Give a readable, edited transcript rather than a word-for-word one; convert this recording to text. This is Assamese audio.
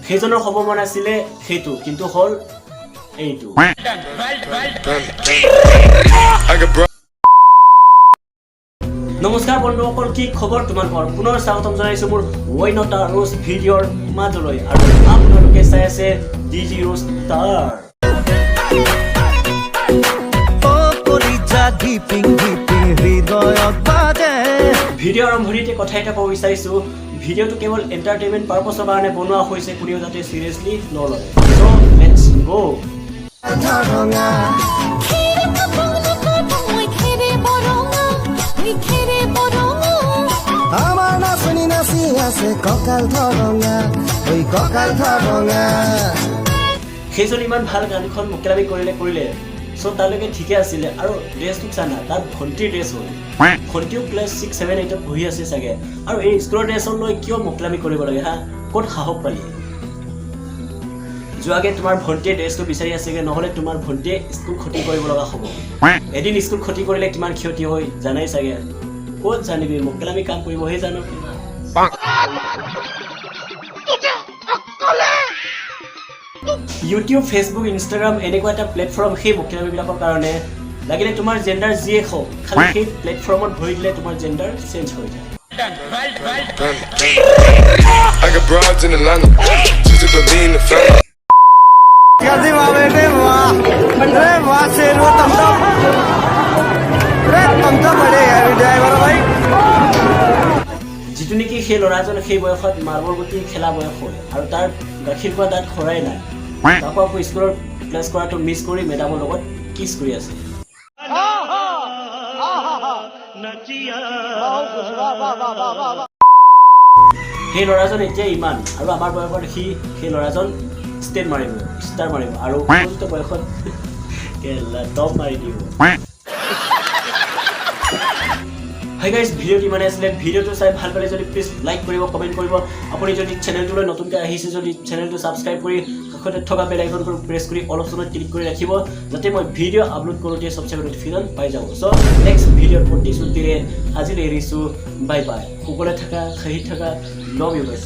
সেইজনৰ হ'ব মন আছিলে সেইটো কিন্তু হল এইটো নমস্কাৰ বন্ধুসকল কি খবৰ তোমালোকৰ পুনৰ স্বাগতম জনাইছো মোৰ ওয়াইনটা ৰোজ ভিডিওৰ মাজলৈ আৰু আপোনালোকে চাই আছে ডিজি ৰোজ ষ্টাৰ ভিডিও আৰম্ভণিতে কথা এটা ক'ব বিচাৰিছো ভিডিওটো কেৱল এন্টাৰটেইনমেন্ট পাৰপাছৰ কাৰণে বনোৱা হৈছে কোনেও যাতে সিৰিয়াসলি নলয় সো লেটস গো আমাৰ নাচনি নাচি আছে ককাল ধৰঙা ওই ককাল ধৰঙা সেইজন ইমান ভাল গানখন মুকলামি কৰিলে সো তালৈকে ঠিকে আছিলে আৰু ড্ৰেছটো চানা তাৰ ভণ্টিৰ ড্ৰেছ হ'ল ভণ্টিও ক্লাছ 6 7 8 পঢ়ি আছে চাগে আৰু এই স্কুলৰ ড্ৰেছৰ লৈ কিয় মুকলামি কৰিব লাগে হা ক'ত সাহস পালি যোৱাগে তোমাৰ ভণ্টিয়ে ড্ৰেছটো বিচাৰি আছেগে নহলে তোমাৰ ভণ্টিয়ে স্কুল ক্ষতি কৰিব লগা হ'ব এদিন স্কুল ক্ষতি কৰিলে কিমান ক্ষতি হয় জানাই চাগে ক'ত জানিবি মুকলামি কাম কৰিবহে জানো YouTube, Facebook, Instagram এনেকুৱা এটা প্লেটফৰ্ম সেই মুকলামিবিলাকৰ কাৰণে লাগিলে তোমাৰ জেন্ডাৰ যিয়ে হওক খালি সেই প্লেটফৰ্মত ভৰি দিলে তোমাৰ জেন্ডাৰ চেঞ্জ হৈ যায় I got broads in Atlanta, just to be in the family. जल्दी वाह बेटे वाह अरे वाह से रो तुम तो बड़े यार ड्राइवर भाई जितु नेকি সেই লৰাজন সেই বয়সত মাৰ্বল গুটি খেলা বয়স হ'ল আৰু তাৰ গাখীৰ খোৱা দাঁত খৰাই নাই তাকো আকৌ স্কুলৰ ক্লাছ কৰাটো মিছ কৰি মেডামৰ লগত কিছ কৰি আছে সেই লৰাজন এতিয়া ইমান আৰু আমাৰ বয়সত সেই লৰাজন ষ্টেট মাৰিব ষ্টাৰ মাৰিব আৰু উপযুক্ত বয়সত কেলা টপ মাৰি দিব Hi guys, video ti mane asile video to sai bhal pale jodi please like koribo comment koribo apuni jodi channel tu loi notun ke ahise jodi channel tu subscribe kori kakhote thoka bell icon kor press kori all option click kori rakhibo jate moi video upload korote sobse notification pai jabo so next video poti sutire ajile erisu bye bye kokole thaka khahi thaka love you guys